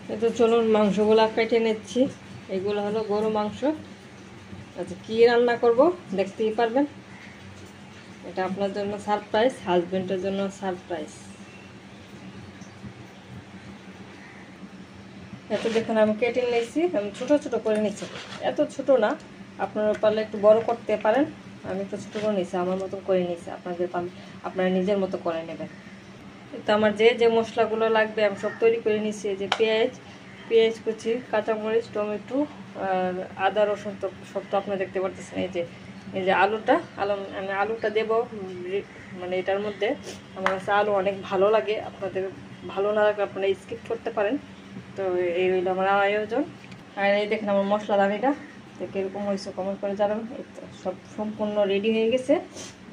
তো চলুন মাংসগুলো কেটে নিচ্ছি। এগুলো হলো গরু মাংস। আচ্ছা, কী রান্না করব দেখতেই পারবেন। এটা আপনার জন্য সারপ্রাইজ, হাজবেন্ডের জন্য সারপ্রাইজ। এত দেখুন আমি কেটে নিয়েছি, আমি ছোট ছোট করে নিচ্ছি। এত ছোট না, আপনারা পারলে একটু বড় করতে পারেন। আমি একটু ছোটো করে নিয়েছি, আমার মতো করে নিয়েছি। আপনারা নিজের মতো করে নেবেন। তো আমার যে যে মশলাগুলো লাগবে আমি সব তৈরি করে নিয়েছি। যে পেঁয়াজ কুচি, কাঁচামরিচ, টমেটো আর আদা রসুন তো সব তো আপনারা দেখতে পারতেছেন। এই যে আমি আলুটা দেবো মানে এটার মধ্যে। আমার কাছে আলু অনেক ভালো লাগে, আপনাদের ভালো না লাগলে আপনারা স্কিপ করতে পারেন। তো এই রইল আমার আয়োজন। আর এই দেখেন আমার মশলা দানিটা তো কীরকম হয়েছে কমেন্ট করে জানাবেন। এই তো সব সম্পূর্ণ রেডি হয়ে গেছে।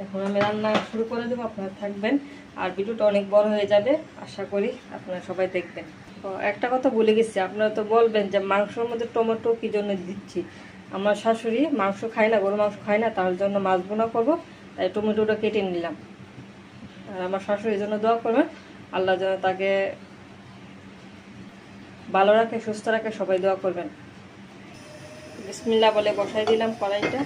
এখন আমি রান্না শুরু করে দেবো, আপনারা থাকবেন। আর ভিডিওটা অনেক বড় হয়ে যাবে, আশা করি আপনারা সবাই দেখবেন। তো একটা কথা বলে গেছি, আপনারা তো বলবেন যে মাংসের মধ্যে টমেটো কী জন্য দিচ্ছি। আমার শাশুড়ি মাংস খায় না, গরু মাংস খায় না, তার জন্য মাছ বোনা করবো, তাই টমেটোটা কেটে নিলাম। আর আমার শাশুড়ির জন্য দোয়া করবেন, আল্লাহ যেন তাকে ভালো রাখে, সুস্থ রাখে, সবাই দোয়া করবেন। বিসমিল্লাহ বলে বসাই দিলাম কড়াইটা।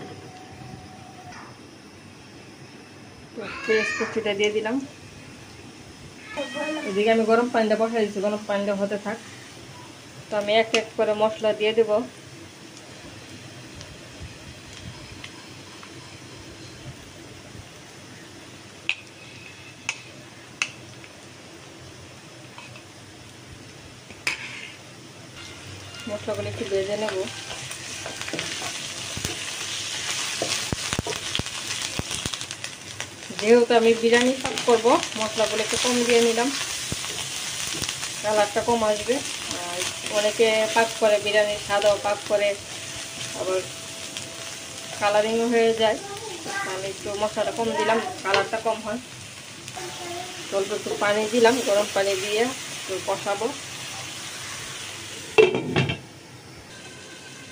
পেঁয়াজ কুচিটা দিয়ে দিলাম। এদিকে আমি গরম পানিটা বসাই দিচ্ছি, গরম পানিটা হতে থাক। তো আমি এক এক করে মশলা দিয়ে দেব। মশলাগুলো একটু ভেজে নেব। যেহেতু আমি বিরিয়ানি পাক করবো, মশলাগুলো একটু কম দিয়ে নিলাম, কালারটা কম আসবে। আর অনেকে পাক করে বিরিয়ানির স্বাদও পাক করে, আবার কালারিংও হয়ে যায়। আমি একটু মশলাটা কম দিলাম, কালারটা কম হয়। অল্প একটু পানি দিলাম, গরম পানি দিয়ে একটু কষাবো।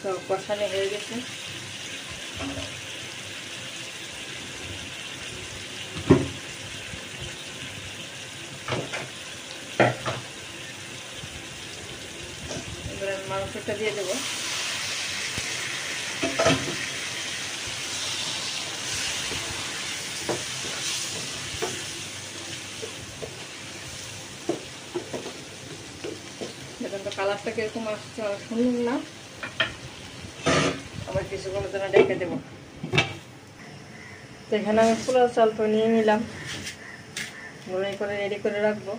তো কষানো হয়ে গেছে। এবারে মাংসটা দিয়ে দেবো। দেখুন তো কালারটা কিরকম আসছে, শুনুন না। আবার কিছুক্ষণের জন্য ডেকে দেবো। তো এখানে আমি পোলাও চাল তো নিয়ে নিলাম, করে রেডি করে রাখবো।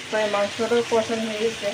প্রায় মাংসটাও কষানো হয়ে গেছে।